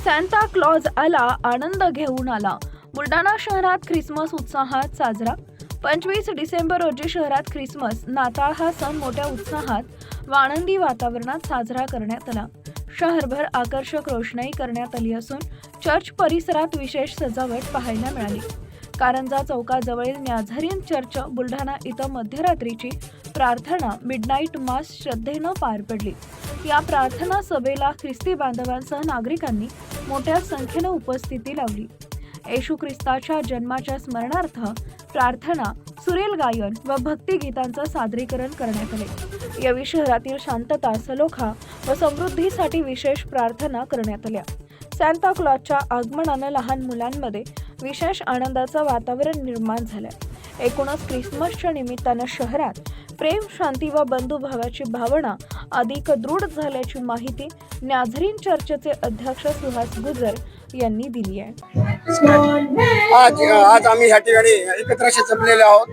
Santa Claus आला, आनंद घेऊन आला. बुलढाणा शहरात ख्रिसमस उत्साहात साजरा. 25 डिसेंबर रोजी शहरात ख्रिसमस नाताळ हा सण मोठ्या उत्साहात व आनंदी वातावरणात साजरा करण्यात आला. शहरभर आकर्षक रोषणाई करण्यात आली असून चर्च परिसरात विशेष सजावट पाहायला मिळाली. कारंजा चौकाजवळील न्याझारीन चर्च बुलढाणा इथं मध्यरात्रीची प्रार्थना मिडनाईट मास श्रद्धेनं पार पडली. या प्रार्थना सभेला ख्रिस्ती बांधवांसह नागरिकांनी मोठ्या संख्येनं उपस्थिती लावली. येशू ख्रिस्ताच्या जन्माच्या स्मरणार्थ प्रार्थना, सुरेल गायन व भक्तिगीतांचं सादरीकरण करण्यात आले. यावेळी शहरातील शांतता, सलोखा व समृद्धीसाठी विशेष प्रार्थना करण्यात आल्या. सांता क्लॉजच्या आगमनानं लहान मुलांमध्ये विशेष आनंदाचं वातावरण निर्माण झालंय. एकूणच ख्रिसमसच्या निमित्तानं शहरात प्रेम, शांती व बंधुभावाची भावना अधिक दृढ झाल्याची माहिती न्याझारीन चर्चचे अध्यक्ष सुहास गुजर यांनी दिली आहे. आज आम्ही या ठिकाणी एकत्र असे जमलेले आहोत.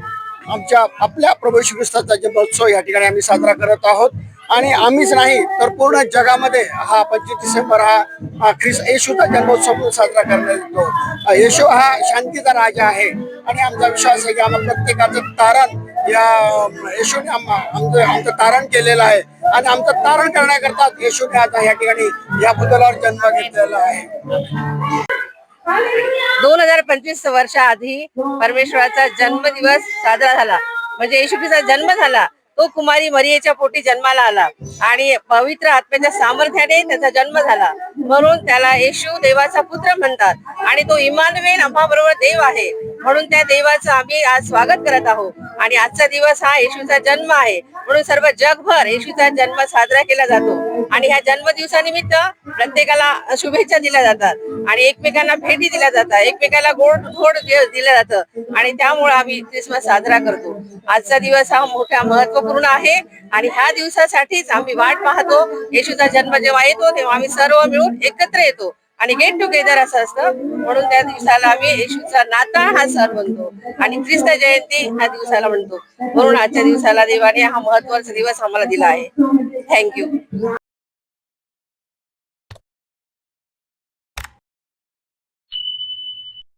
आपल्या प्रभू येशू ख्रिस्ताचा जन्मोत्सव या ठिकाणी आम्ही साजरा करत आहोत. आणि आम्हीच नाही तर पूर्ण जगामध्ये हा 25 डिसेंबर हा येशूचा जन्मोत्सव साजरा करण्यात येतो. येशू हा शांतीचा राजा आहे आणि आमचा विश्वास आहे की आम्हा प्रत्येकाचं तारण या येशूने आमचं तारण केलेलं आहे आणि आमचं तारण करण्याकरता येशूने आता या ठिकाणी या पुतळ्यावर जन्म घेतलेला आहे. 2025 वर्षाआधी परमेश्वराचा जन्मदिवस साजरा झाला. म्हणजे येशू ख्रिस्ताचा जन्म झाला. तो कुमारी मरियेच्या पोटी जन्माला आला आणि पवित्र आत्म्याच्या सामर्थ्याने त्याचा जन्म झाला. म्हणून त्याला येशू देवाचा पुत्र म्हणतात आणि तो इमानुएल आम्हाबरोबर देव आहे. म्हणून त्या देवाचं आम्ही आज स्वागत करत आहोत. आणि आजचा दिवस हा येशूचा जन्म आहे म्हणून सर्व जगभर येशूचा जन्म साजरा केला जातो. आणि ह्या जन्मदिवसानिमित्त प्रत्येकाला शुभेच्छा दिल्या जातात आणि एकमेकांना भेटी दिल्या जातात, एकमेकाला गोड दिलं जातं आणि त्यामुळे आम्ही ख्रिसमस साजरा करतो. आजचा दिवस हा मोठा महत्वपूर्ण आहे आणि ह्या दिवसासाठीच आम्ही वाट पाहतो. येशूचा जन्म जेव्हा येतो तेव्हा आम्ही सर्व मिळून एकत्र येतो आणि गेट टुगेदर असं असतं. म्हणून त्या दिवसाला आम्ही येशूचा नाताळ हा सण म्हणतो आणि ख्रिस्त जयंती ह्या दिवसाला म्हणतो. म्हणून आजच्या दिवसाला देवाने हा महत्वाचा दिवस आम्हाला दिला आहे. थँक्यू.